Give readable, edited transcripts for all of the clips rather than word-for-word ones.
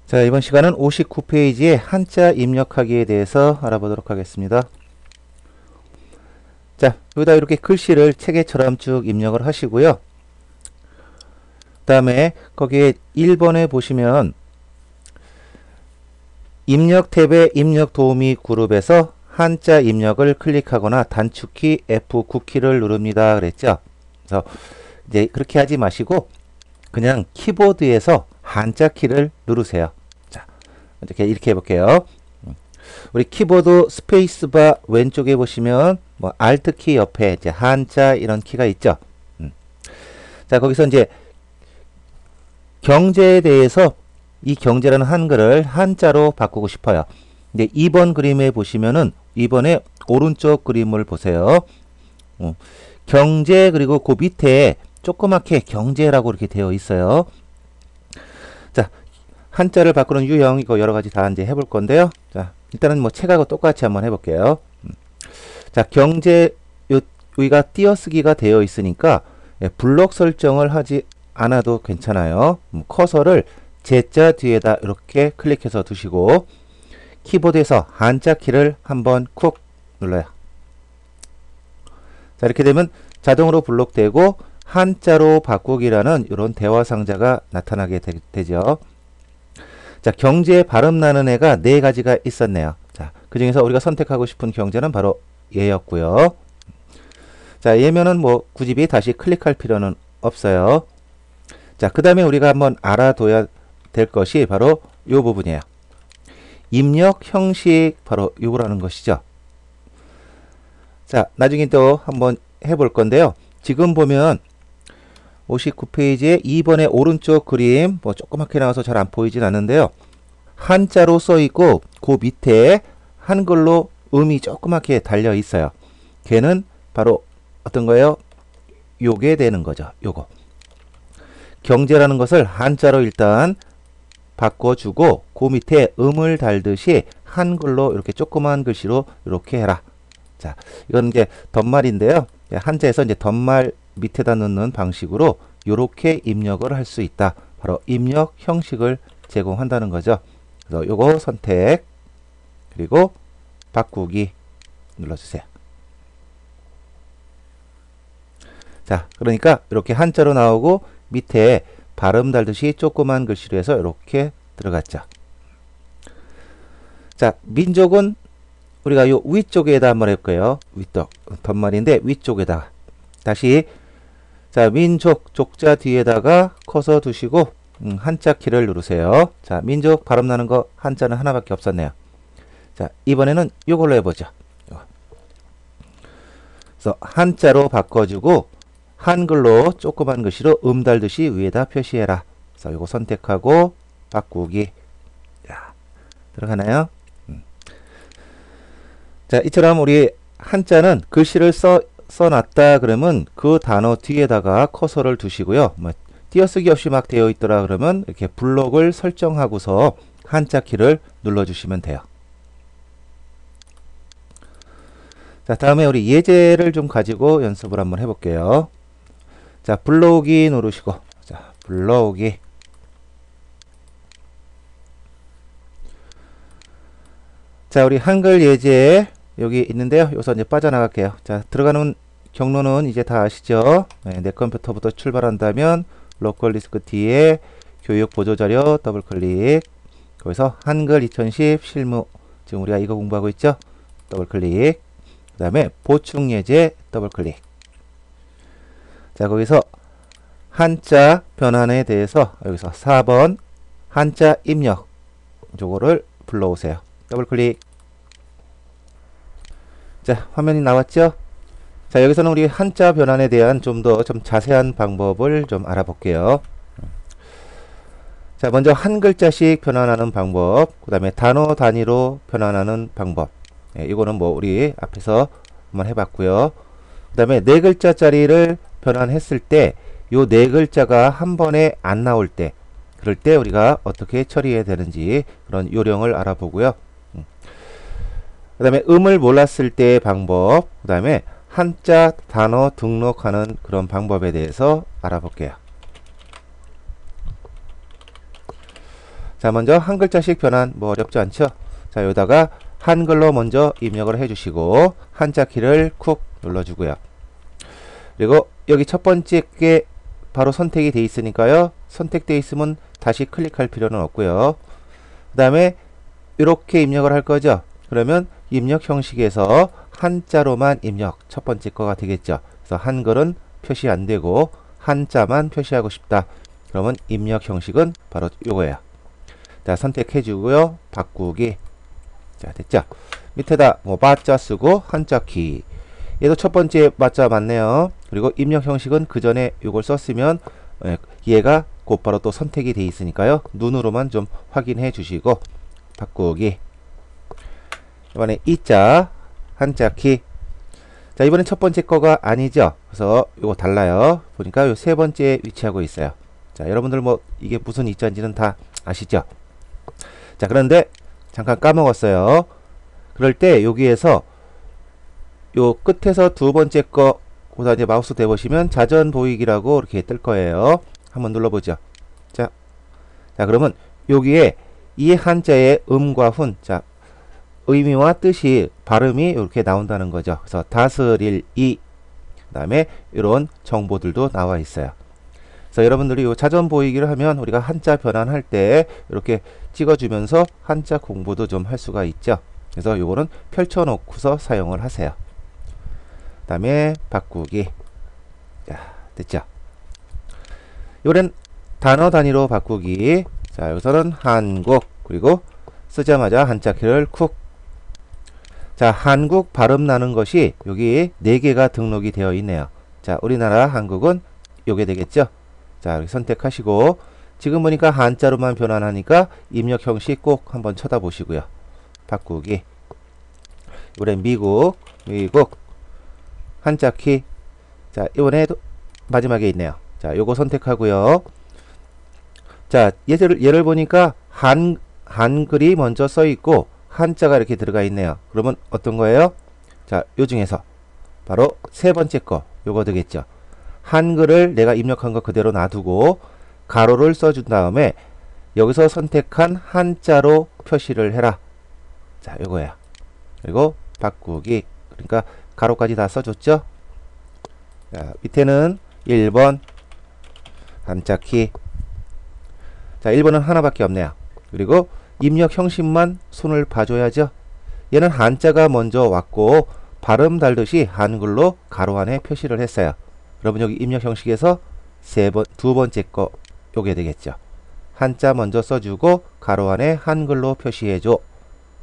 자, 이번 시간은 59페이지의 한자 입력하기에 대해서 알아보도록 하겠습니다. 자, 여기다 이렇게 글씨를 체계처럼 쭉 입력을 하시고요. 그 다음에 거기에 1번에 보시면 입력 탭의 입력 도우미 그룹에서 한자 입력을 클릭하거나 단축키 F9키를 누릅니다. 그랬죠? 그래서 이제 그렇게 하지 마시고 그냥 키보드에서 한자 키를 누르세요. 자, 이렇게 해볼게요. 우리 키보드 스페이스바 왼쪽에 보시면 뭐 Alt 키 옆에 이제 한자 이런 키가 있죠. 자, 거기서 이제 경제에 대해서 이 경제라는 한글을 한자로 바꾸고 싶어요. 근데 2번 그림에 보시면은 2번에 오른쪽 그림을 보세요. 경제 그리고 그 밑에 조그맣게 경제라고 이렇게 되어 있어요. 자, 한자를 바꾸는 유형 이거 여러 가지 다 이제 해볼 건데요. 자, 일단은 뭐 책하고 똑같이 한번 해볼게요. 자, 경제 여기가 띄어쓰기가 되어 있으니까 블록 설정을 하지 않아도 괜찮아요. 커서를 Z자 뒤에다 이렇게 클릭해서 두시고 키보드에서 한자 키를 한번 쿡 눌러요. 자, 이렇게 되면 자동으로 블록되고 한자로 바꾸기라는 이런 대화 상자가 나타나게 되죠. 자, 경제 발음 나는 애가 4가지가 있었네요. 자, 그 중에서 우리가 선택하고 싶은 경제는 바로 얘였고요. 자, 얘면은 뭐 굳이 다시 클릭할 필요는 없어요. 자, 그 다음에 우리가 한번 알아둬야 될 것이 바로 이 부분이에요. 입력 형식 바로 요거라는 것이죠. 자, 나중에 또 한번 해볼 건데요. 지금 보면 59페이지에 2번의 오른쪽 그림 뭐 조그맣게 나와서 잘 안 보이진 않는데요. 한자로 써 있고 그 밑에 한글로 음이 조그맣게 달려 있어요. 걔는 바로 어떤 거예요? 요게 되는 거죠. 요거. 경제라는 것을 한자로 일단 바꿔주고 그 밑에 음을 달듯이 한글로 이렇게 조그만 글씨로 이렇게 해라. 자, 이건 이제 덧말인데요. 한자에서 이제 덧말 밑에다 넣는 방식으로 이렇게 입력을 할 수 있다. 바로 입력 형식을 제공한다는 거죠. 그래서 요거 선택 그리고 바꾸기 눌러주세요. 자, 그러니까 이렇게 한자로 나오고 밑에 발음 달듯이 조그만 글씨로 해서 이렇게 들어갔죠. 자, 민족은 우리가 요 위쪽에다 한번 해볼게요. 위쪽 덧말인데 위쪽에다가 다시 자, 민족 족자 뒤에다가 커서 두시고 한자 키를 누르세요. 자, 민족 발음 나는 거 한자는 하나밖에 없었네요. 자, 이번에는 요걸로 해보죠. 그래서 한자로 바꿔주고 한글로 조그만 글씨로 달듯이 위에다 표시해라. 그래서 요거 선택하고 바꾸기. 자, 들어가나요? 자, 이처럼 우리 한자는 글씨를 써놨다 그러면 그 단어 뒤에다가 커서를 두시고요. 뭐 띄어쓰기 없이 막 되어 있더라 그러면 이렇게 블록을 설정하고서 한자 키를 눌러주시면 돼요. 자, 다음에 우리 예제를 좀 가지고 연습을 한번 해볼게요. 자, 불러오기 누르시고 자, 불러오기. 자, 우리 한글 예제 여기 있는데요. 여기서 이제 빠져나갈게요. 자, 들어가는 경로는 이제 다 아시죠? 네, 내 컴퓨터부터 출발한다면 로컬 디스크 뒤에 교육 보조자료 더블 클릭. 거기서 한글 2010 실무 지금 우리가 이거 공부하고 있죠? 더블 클릭. 그 다음에 보충 예제 더블 클릭. 자, 거기서 한자 변환에 대해서 여기서 4번 한자 입력 요거를 불러오세요. 더블 클릭. 자, 화면이 나왔죠? 자, 여기서는 우리 한자 변환에 대한 좀 더 자세한 방법을 좀 알아볼게요. 자, 먼저 한 글자씩 변환하는 방법, 그 다음에 단어 단위로 변환하는 방법. 이거는 뭐 우리 앞에서 한번 해봤고요. 그 다음에 4글자짜리를 변환했을 때 요 4글자가 한 번에 안 나올 때 그럴 때 우리가 어떻게 처리해야 되는지 그런 요령을 알아보고요. 그 다음에 음을 몰랐을 때의 방법, 그 다음에 한자 단어 등록하는 그런 방법에 대해서 알아볼게요. 자, 먼저 한 글자씩 변환 뭐 어렵지 않죠? 자, 여기다가 한글로 먼저 입력을 해주시고 한자 키를 쿡 눌러주고요. 그리고 여기 첫 번째 게 바로 선택이 돼 있으니까요. 선택돼 있으면 다시 클릭할 필요는 없고요. 그 다음에 이렇게 입력을 할 거죠. 그러면 입력 형식에서 한자로만 입력 첫 번째 거가 되겠죠. 그래서 한글은 표시 안 되고 한자만 표시하고 싶다. 그러면 입력 형식은 바로 요거예요. 자, 선택해 주고요. 바꾸기. 자, 됐죠? 밑에다 뭐 마자 쓰고 한자 키. 얘도 첫 번째 마자 맞네요. 그리고 입력 형식은 그 전에 요걸 썼으면 얘가 곧바로 또 선택이 돼 있으니까요. 눈으로만 좀 확인해 주시고 바꾸기. 이번에 이자 한자 키. 자, 이번엔 첫 번째 거가 아니죠. 그래서 요거 달라요. 보니까 요 세 번째 위치하고 있어요. 자, 여러분들 뭐 이게 무슨 이자인지는 다 아시죠? 자, 그런데 잠깐 까먹었어요. 그럴 때 여기에서 요 끝에서 두 번째 거 보다 이제 마우스 대보시면 자전 보이기라고 이렇게 뜰 거예요. 한번 눌러보죠. 자, 그러면 여기에 이 한자의 음과 훈, 자, 의미와 뜻이 발음이 이렇게 나온다는 거죠. 그래서 다스릴 이, 그 다음에 이런 정보들도 나와 있어요. 그래서 여러분들이 요 자전 보이기를 하면 우리가 한자 변환할 때 이렇게 찍어주면서 한자 공부도 좀 할 수가 있죠. 그래서 요거는 펼쳐놓고서 사용을 하세요. 그 다음에 바꾸기. 자, 됐죠? 이번엔 단어 단위로 바꾸기. 자, 여기서는 한국, 그리고 쓰자마자 한자 키를 쿡. 자, 한국 발음 나는 것이 여기 4개가 등록이 되어 있네요. 자, 우리나라 한국은 요게 되겠죠? 자, 이렇게 선택하시고 지금 보니까 한자로만 변환하니까 입력 형식 꼭 한번 쳐다보시고요. 바꾸기. 이번엔 미국 한자 키. 자, 이번에도 마지막에 있네요. 자, 요거 선택하고요. 자, 예를 보니까 한글이 먼저 써 있고 한자가 이렇게 들어가 있네요. 그러면 어떤 거예요? 자, 요 중에서 바로 세 번째 거 요거 되겠죠. 한글을 내가 입력한 거 그대로 놔두고 가로를 써준 다음에 여기서 선택한 한자로 표시를 해라. 자, 요거예요. 그리고 바꾸기. 그러니까 가로까지 다 써줬죠. 자, 밑에는 1번 한자 키. 자, 1번은 하나밖에 없네요. 그리고 입력 형식만 손을 봐줘야죠. 얘는 한자가 먼저 왔고 발음 달듯이 한글로 가로 안에 표시를 했어요. 여러분 여기 입력 형식에서 두 번째 거 요게 되겠죠. 한자 먼저 써주고 가로 안에 한글로 표시해줘.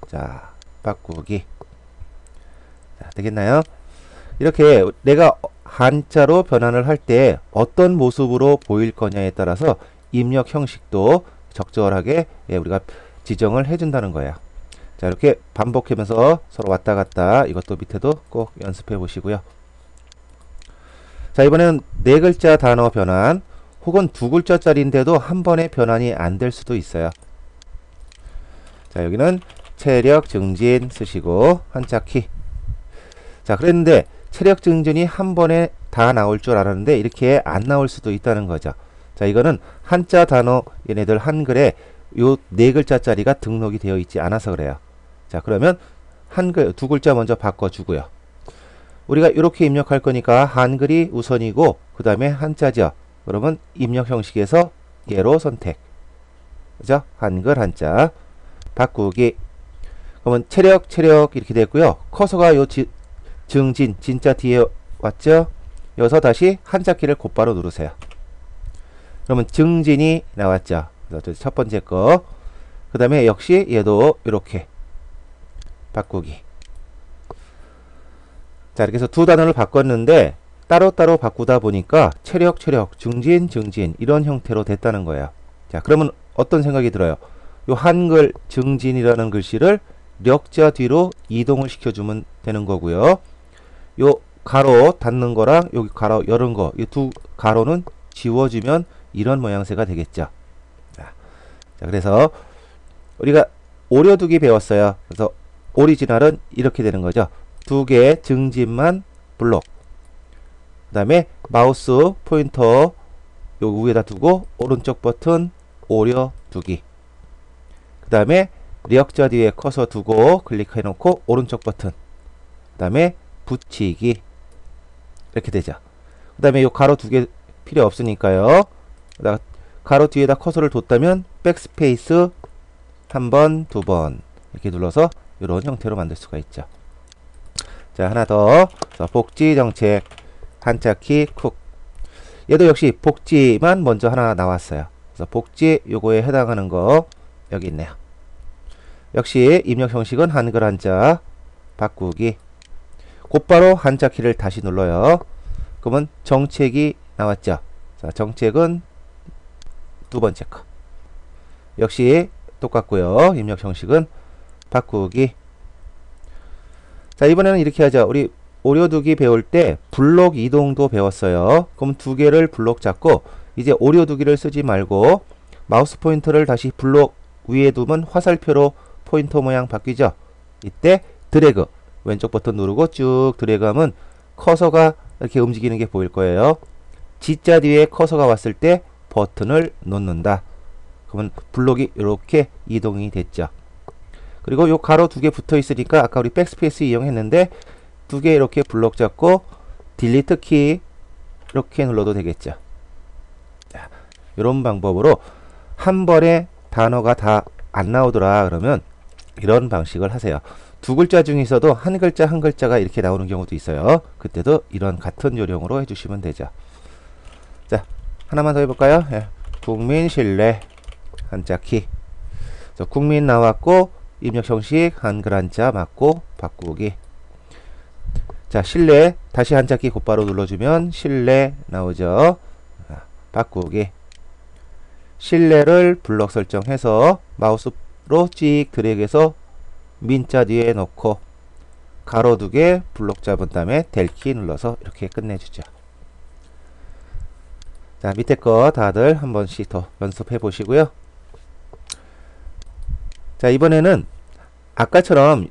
자, 바꾸기. 자, 되겠나요? 이렇게 내가 한자로 변환을 할 때 어떤 모습으로 보일 거냐에 따라서 입력 형식도 적절하게 우리가 지정을 해준다는 거예요. 자, 이렇게 반복하면서 서로 왔다 갔다 이것도 밑에도 꼭 연습해 보시고요. 자, 이번에는 4글자 단어 변환 혹은 2글자짜리인데도 한 번에 변환이 안 될 수도 있어요. 자, 여기는 체력 증진 쓰시고 한자 키. 자, 그랬는데 체력 증진이 한 번에 다 나올 줄 알았는데 이렇게 안 나올 수도 있다는 거죠. 자, 이거는 한자 단어 얘네들 한글에 요 4글자짜리가 등록이 되어 있지 않아서 그래요. 자, 그러면 한글 2글자 먼저 바꿔주고요. 우리가 이렇게 입력할 거니까 한글이 우선이고 그 다음에 한자죠. 그러면 입력 형식에서 얘로 선택. 그죠? 한글 한자 바꾸기. 그러면 체력 이렇게 됐고요. 커서가 요 증진 진짜 뒤에 왔죠? 여기서 다시 한자 키를 곧바로 누르세요. 그러면 증진이 나왔죠. 그래서 첫 번째 거. 그 다음에 역시 얘도 이렇게 바꾸기. 자, 이렇게 해서 두 단어를 바꿨는데 따로따로 바꾸다 보니까 체력, 증진 이런 형태로 됐다는 거예요. 자, 그러면 어떤 생각이 들어요? 요 한글 증진이라는 글씨를 력자 뒤로 이동을 시켜주면 되는 거고요. 요 가로 닫는 거랑 여기 가로 열은 거, 이 두 가로는 지워주면 이런 모양새가 되겠죠. 자, 그래서 우리가 오려두기 배웠어요. 그래서 오리지널은 이렇게 되는 거죠. 2개의 증진만 블록. 그 다음에 마우스 포인터 요 위에다 두고 오른쪽 버튼 오려두기. 그 다음에 력자 뒤에 커서 두고 클릭해 놓고 오른쪽 버튼, 그 다음에 붙이기, 이렇게 되죠. 그 다음에 요 가로 두 개 필요 없으니까요. 가로 뒤에다 커서를 뒀다면 백스페이스 한 번, 두 번 이렇게 눌러서 이런 형태로 만들 수가 있죠. 자, 하나 더. 복지 정책 한자키 쿡. 얘도 역시 복지만 먼저 하나 나왔어요. 그래서 복지 요거에 해당하는 거 여기 있네요. 역시 입력 형식은 한글 한자 바꾸기. 곧바로 한자 키를 다시 눌러요. 그러면 정책이 나왔죠. 자, 정책은 두 번째 거. 역시 똑같고요. 입력 형식은 바꾸기. 자, 이번에는 이렇게 하죠. 우리 오려두기 배울 때 블록 이동도 배웠어요. 그럼 두 개를 블록 잡고 이제 오려두기를 쓰지 말고 마우스 포인터를 다시 블록 위에 두면 화살표로 포인터 모양 바뀌죠. 이때 드래그 왼쪽 버튼 누르고 쭉 드래그하면 커서가 이렇게 움직이는 게 보일 거예요. G자 뒤에 커서가 왔을 때 버튼을 놓는다. 그러면 블록이 이렇게 이동이 됐죠. 그리고 요 가로 두 개 붙어 있으니까 아까 우리 백스페이스 이용했는데 두 개 이렇게 블록 잡고 딜리트 키 이렇게 눌러도 되겠죠. 자, 이런 방법으로 한 번에 단어가 다 안 나오더라 그러면 이런 방식을 하세요. 두 글자 중에서도 한 글자 한 글자가 이렇게 나오는 경우도 있어요. 그때도 이런 같은 요령으로 해주시면 되죠. 자, 하나만 더 해볼까요? 예. 국민 신뢰 한자 키. 국민 나왔고 입력 형식 한글 한자 맞고 바꾸기. 자, 신뢰 다시 한자 키 곧바로 눌러주면 신뢰 나오죠. 바꾸기. 신뢰를 블럭 설정해서 마우스로 찍 드래그해서 민자 뒤에 놓고 가로 두 개 블록 잡은 다음에 델 키 눌러서 이렇게 끝내주죠. 자, 밑에 거 다들 한 번씩 더 연습해 보시고요. 자, 이번에는 아까처럼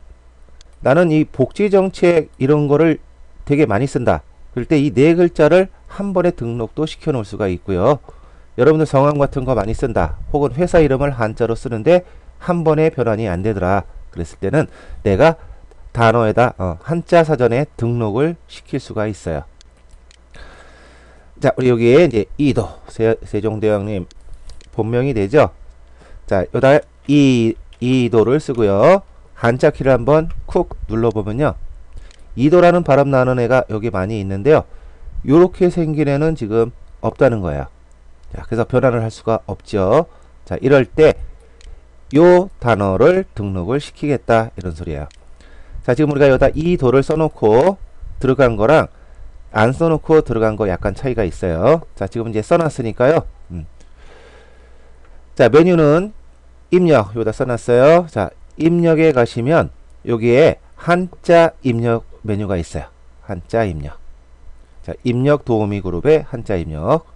나는 이 복지정책 이런 거를 되게 많이 쓴다. 그럴 때 이 네 글자를 한 번에 등록도 시켜 놓을 수가 있고요. 여러분들 성함 같은 거 많이 쓴다. 혹은 회사 이름을 한자로 쓰는데 한 번에 변환이 안 되더라. 그랬을 때는 내가 단어에다 한자 사전에 등록을 시킬 수가 있어요. 자, 우리 여기에 이제 이도 세종대왕님 본명이 되죠. 자, 여기다 이도를 쓰고요. 한자 키를 한번 쿡 눌러보면요. 이도라는 발음 나는 애가 여기 많이 있는데요. 요렇게 생긴 애는 지금 없다는 거예요. 자, 그래서 변환을 할 수가 없죠. 자, 이럴 때 요 단어를 등록을 시키겠다 이런 소리예요. 자, 지금 우리가 여기다 이도를 써놓고 들어간 거랑 안 써놓고 들어간 거 약간 차이가 있어요. 자, 지금 이제 써놨으니까요. 자, 메뉴는 입력 여기다 써놨어요. 자, 입력에 가시면 여기에 한자 입력 메뉴가 있어요. 한자 입력. 자, 입력 도우미 그룹의 한자 입력.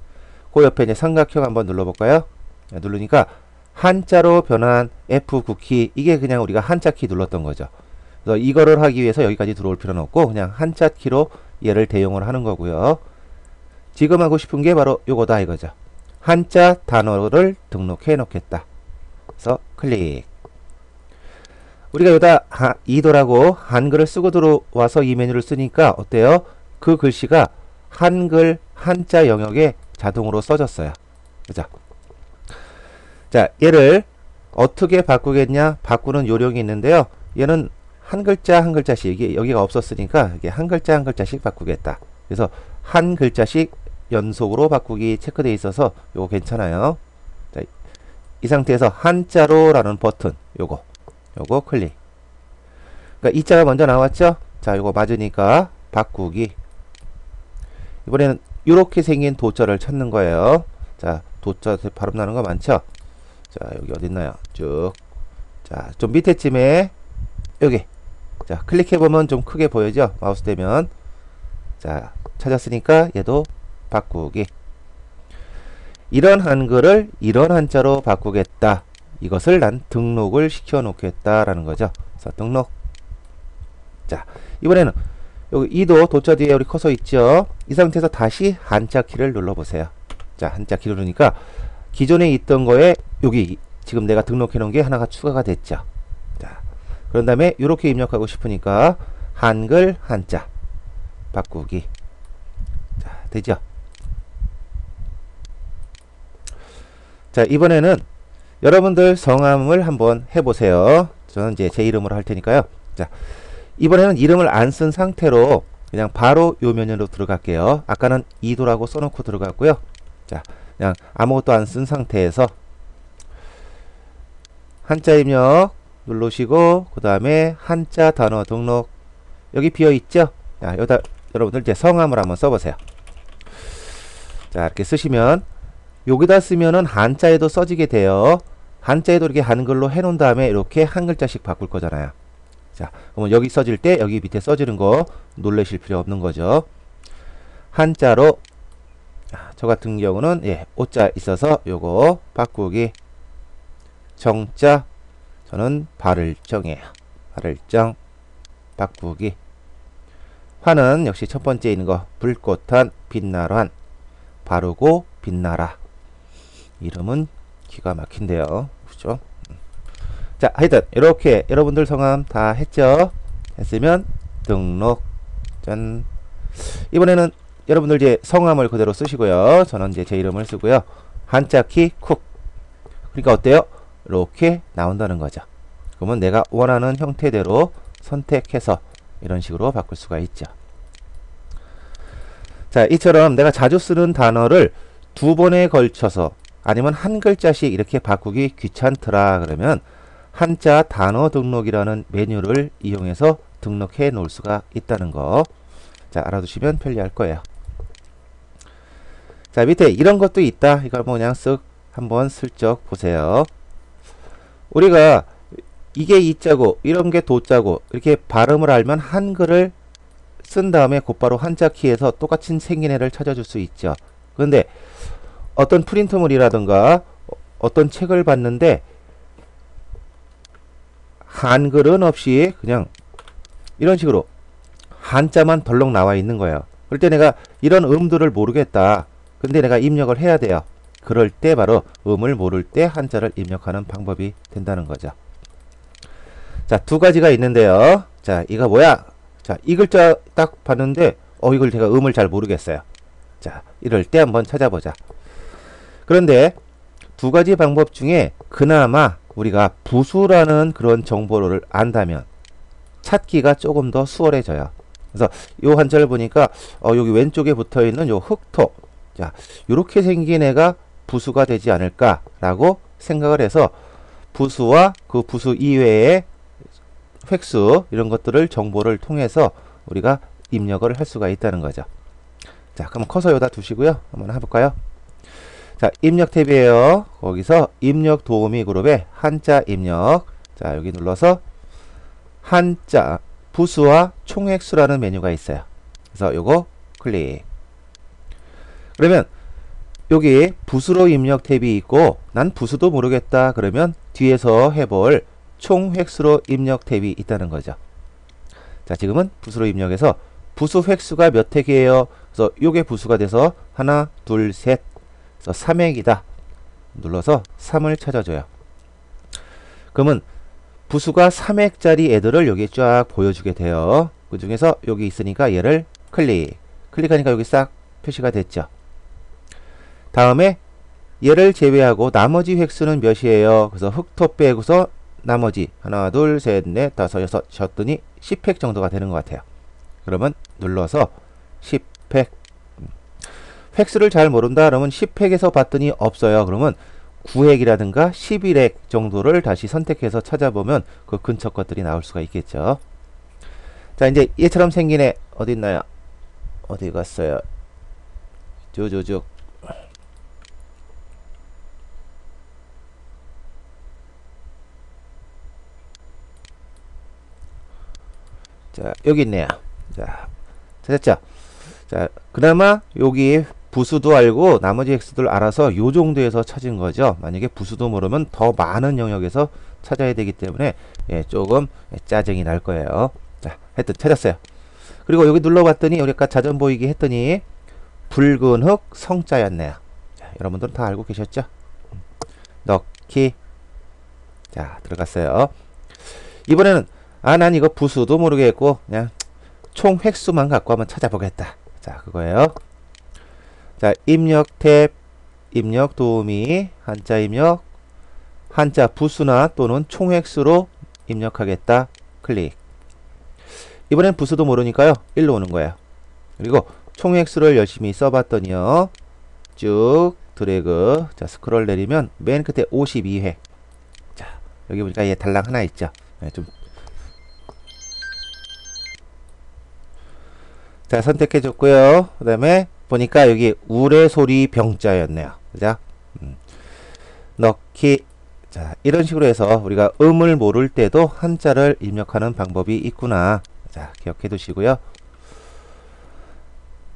그 옆에 이제 삼각형 한번 눌러볼까요? 자, 누르니까 한자로 변한 F9키 이게 그냥 우리가 한자 키 눌렀던 거죠. 그래서 이거를 하기 위해서 여기까지 들어올 필요는 없고 그냥 한자 키로 얘를 대용을 하는 거고요. 지금 하고 싶은 게 바로 요거다 이거죠. 한자 단어를 등록해 놓겠다. 그래서 클릭. 우리가 여기다 이도라고 한글을 쓰고 들어와서 이 메뉴를 쓰니까 어때요? 그 글씨가 한글 한자 영역에 자동으로 써졌어요. 그죠? 자, 얘를 어떻게 바꾸겠냐? 바꾸는 요령이 있는데요. 얘는 한 글자 한 글자씩 이게 여기가 없었으니까 이게 한 글자 한 글자씩 바꾸겠다. 그래서 한 글자씩 연속으로 바꾸기 체크되어 있어서 요거 괜찮아요. 자, 이 상태에서 한자로 라는 버튼 요거 클릭. 그러니까 이 자가 먼저 나왔죠? 자, 요거 맞으니까 바꾸기. 이번에는 이렇게 생긴 도자를 찾는 거예요. 자, 도자 발음 나는 거 많죠? 자, 여기 어딨나요? 쭉. 자, 좀 밑에쯤에 여기. 자, 클릭해보면 좀 크게 보이죠? 마우스 대면. 자, 찾았으니까 얘도 바꾸기. 이런 한글을 이런 한자로 바꾸겠다. 이것을 난 등록을 시켜 놓겠다라는 거죠. 그래서 등록. 자, 이번에는 여기 이도 도자 뒤에 우리 커서 있죠. 이 상태에서 다시 한자 키를 눌러보세요. 자, 한자 키 누르니까 기존에 있던 거에 여기 지금 내가 등록해 놓은 게 하나가 추가가 됐죠. 자, 그런 다음에 이렇게 입력하고 싶으니까 한글 한자 바꾸기. 자, 되죠? 자, 이번에는 여러분들 성함을 한번 해보세요. 저는 이제 제 이름으로 할 테니까요. 자, 이번에는 이름을 안 쓴 상태로 그냥 바로 요 메뉴로 들어갈게요. 아까는 이도라고 써놓고 들어갔고요. 자, 그냥 아무것도 안 쓴 상태에서 한자 입력 누르시고 그 다음에 한자 단어 등록 여기 비어 있죠? 자, 여기다 여러분들 제 성함을 한번 써보세요. 자, 이렇게 쓰시면 여기다 쓰면은 한자에도 써지게 돼요. 한자에도 이렇게 한글로 해놓은 다음에 이렇게 한 글자씩 바꿀 거잖아요. 자, 그러면 여기 써질 때 여기 밑에 써지는 거 놀라실 필요 없는 거죠. 한자로 저 같은 경우는 오자 있어서 요거 바꾸기. 정자 저는 발을정이에요. 발을정 바꾸기. 화는 역시 첫 번째 있는 거 불꽃한 빛나란 바르고 빛나라. 이름은 기가 막힌데요. 그죠? 자, 하여튼 이렇게 여러분들 성함 다 했죠? 했으면 등록. 짠. 이번에는 여러분들 이제 성함을 그대로 쓰시고요. 저는 이제 제 이름을 쓰고요. 한자 키 쿡. 그러니까 어때요? 이렇게 나온다는 거죠. 그러면 내가 원하는 형태대로 선택해서 이런 식으로 바꿀 수가 있죠. 자, 이처럼 내가 자주 쓰는 단어를 두 번에 걸쳐서 아니면 한 글자씩 이렇게 바꾸기 귀찮더라 그러면 한자 단어 등록이라는 메뉴를 이용해서 등록해 놓을 수가 있다는 거. 자, 알아두시면 편리할 거예요. 자, 밑에 이런 것도 있다. 이걸 뭐 그냥 쓱 한번 슬쩍 보세요. 우리가 이게 이자고 이런 게 도자고 이렇게 발음을 알면 한글을 쓴 다음에 곧바로 한자 키에서 똑같이 생긴 애를 찾아줄 수 있죠. 그런데 어떤 프린트물이라든가 어떤 책을 봤는데 한글은 없이 그냥 이런 식으로 한자만 덜렁 나와 있는 거예요. 그럴 때 내가 이런 음들을 모르겠다. 근데 내가 입력을 해야 돼요. 그럴 때 바로 음을 모를 때 한자를 입력하는 방법이 된다는 거죠. 자, 두 가지가 있는데요. 자, 이거 뭐야? 자, 이 글자 딱 봤는데 이걸 제가 음을 잘 모르겠어요. 자, 이럴 때 한번 찾아보자. 그런데 두 가지 방법 중에 그나마 우리가 부수라는 그런 정보를 안다면 찾기가 조금 더 수월해져요. 그래서 요 한자를 보니까 여기 왼쪽에 붙어 있는 요 흑토. 자, 요렇게 생긴 애가 부수가 되지 않을까라고 생각을 해서 부수와 그 부수 이외의 획수 이런 것들을 정보를 통해서 우리가 입력을 할 수가 있다는 거죠. 자, 그럼 커서 여기다 두시고요. 한번 해볼까요? 자, 입력 탭이에요. 거기서 입력 도우미 그룹에 한자 입력. 자, 여기 눌러서 한자 부수와 총획수라는 메뉴가 있어요. 그래서 요거 클릭. 그러면 여기 부수로 입력 탭이 있고 난 부수도 모르겠다 그러면 뒤에서 해볼 총획수로 입력 탭이 있다는 거죠. 자, 지금은 부수로 입력해서 부수 획수가 몇 획이에요? 그래서 요게 부수가 돼서 하나, 둘, 셋. 그래서 3획이다. 눌러서 3을 찾아줘요. 그러면 부수가 3획짜리 애들을 여기 쫙 보여주게 돼요. 그 중에서 여기 있으니까 얘를 클릭하니까 여기 싹 표시가 됐죠. 다음에 얘를 제외하고 나머지 획수는 몇이에요? 그래서 흑토 빼고서 나머지 하나, 둘, 셋, 넷, 다섯, 여섯 셨더니 10획 정도가 되는 것 같아요. 그러면 눌러서 10획. 획수를 잘 모른다 그러면 10획에서 봤더니 없어요. 그러면 9획이라든가 11획 정도를 다시 선택해서 찾아보면 그 근처 것들이 나올 수가 있겠죠. 자, 이제 얘처럼 생긴 애 어디 있나요? 어디 갔어요? 쭉. 자, 여기 있네요. 자, 찾았죠? 자, 그나마 여기 부수도 알고 나머지 획수들 알아서 요 정도에서 찾은 거죠. 만약에 부수도 모르면 더 많은 영역에서 찾아야 되기 때문에 조금 짜증이 날 거예요. 자, 하여튼 찾았어요. 그리고 여기 눌러봤더니 우리 아까 자전 보이기 했더니 붉은 흑 성자였네요. 자, 여러분들은 다 알고 계셨죠? 넣기. 자, 들어갔어요. 이번에는 난 이거 부수도 모르겠고 그냥 총 획수만 갖고 한번 찾아보겠다. 자, 그거예요. 자, 입력 탭, 입력 도우미, 한자 입력, 한자 부수나 또는 총 획수로 입력하겠다. 클릭. 이번엔 부수도 모르니까요. 1로 오는 거예요. 그리고 총 획수를 열심히 써봤더니요. 쭉 드래그. 자, 스크롤 내리면 맨 끝에 52회. 자, 여기 보니까 얘 달랑 하나 있죠. 네, 좀. 자, 선택해 줬고요. 그 다음에 보니까 여기 우레소리 병자였네요. 그죠? 넣기. 자, 이런 식으로 해서 우리가 음을 모를 때도 한자를 입력하는 방법이 있구나. 자, 기억해 두시고요.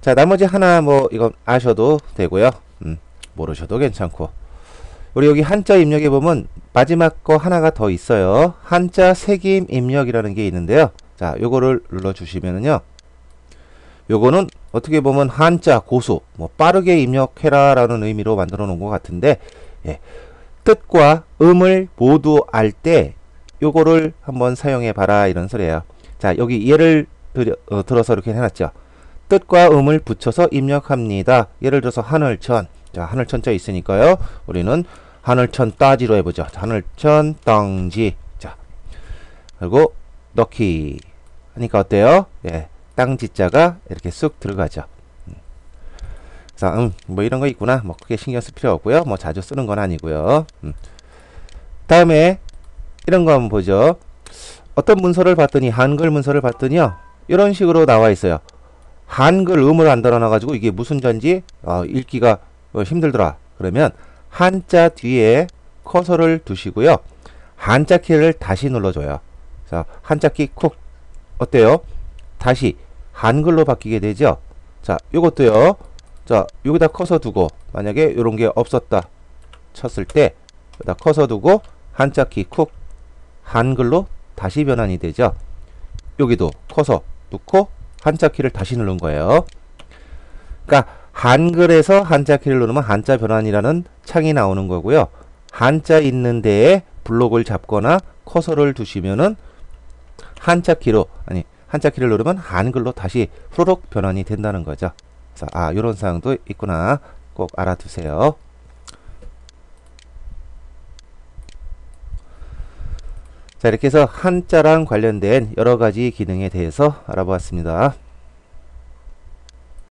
자, 나머지 하나 뭐 이건 아셔도 되고요. 모르셔도 괜찮고. 우리 여기 한자 입력해 보면 마지막 거 하나가 더 있어요. 한자 새김 입력이라는 게 있는데요. 자, 요거를 눌러 주시면은요. 요거는 어떻게 보면 한자 고수, 뭐 빠르게 입력해라 라는 의미로 만들어 놓은 것 같은데, 예, 뜻과 음을 모두 알 때 요거를 한번 사용해 봐라 이런 소리예요. 자, 여기 예를 들어서 이렇게 해놨죠. 뜻과 음을 붙여서 입력합니다. 예를 들어서 하늘천. 자, 하늘천자 있으니까요. 우리는 하늘천 따지로 해보죠. 하늘천 땅지. 자, 그리고 넣기 하니까 어때요? 예, 땅지자가 이렇게 쑥 들어가죠. 그래서 뭐 이런 거 있구나. 뭐 크게 신경 쓸 필요 없고요. 뭐 자주 쓰는 건 아니고요. 다음에 이런 거 한번 보죠. 어떤 문서를 봤더니 한글 문서를 봤더니요. 이런 식으로 나와 있어요. 한글 음을 안 달아놔가지고 이게 무슨 자인지 읽기가 힘들더라. 그러면 한자 뒤에 커서를 두시고요. 한자 키를 다시 눌러줘요. 자, 한자 키 쿡. 어때요? 다시 한글로 바뀌게 되죠. 자, 요것도요. 자, 여기다 커서 두고 만약에 이런 게 없었다 쳤을 때 여기다 커서 두고 한자 키 쿡 한글로 다시 변환이 되죠. 여기도 커서 놓고 한자 키를 다시 누른 거예요. 그러니까 한글에서 한자 키를 누르면 한자 변환이라는 창이 나오는 거고요. 한자 있는 데에 블록을 잡거나 커서를 두시면은 한자 키로 한자 키를 누르면 한글로 다시 후루룩 변환이 된다는 거죠. 그래서 이런 사항도 있구나. 꼭 알아두세요. 자, 이렇게 해서 한자랑 관련된 여러 가지 기능에 대해서 알아보았습니다.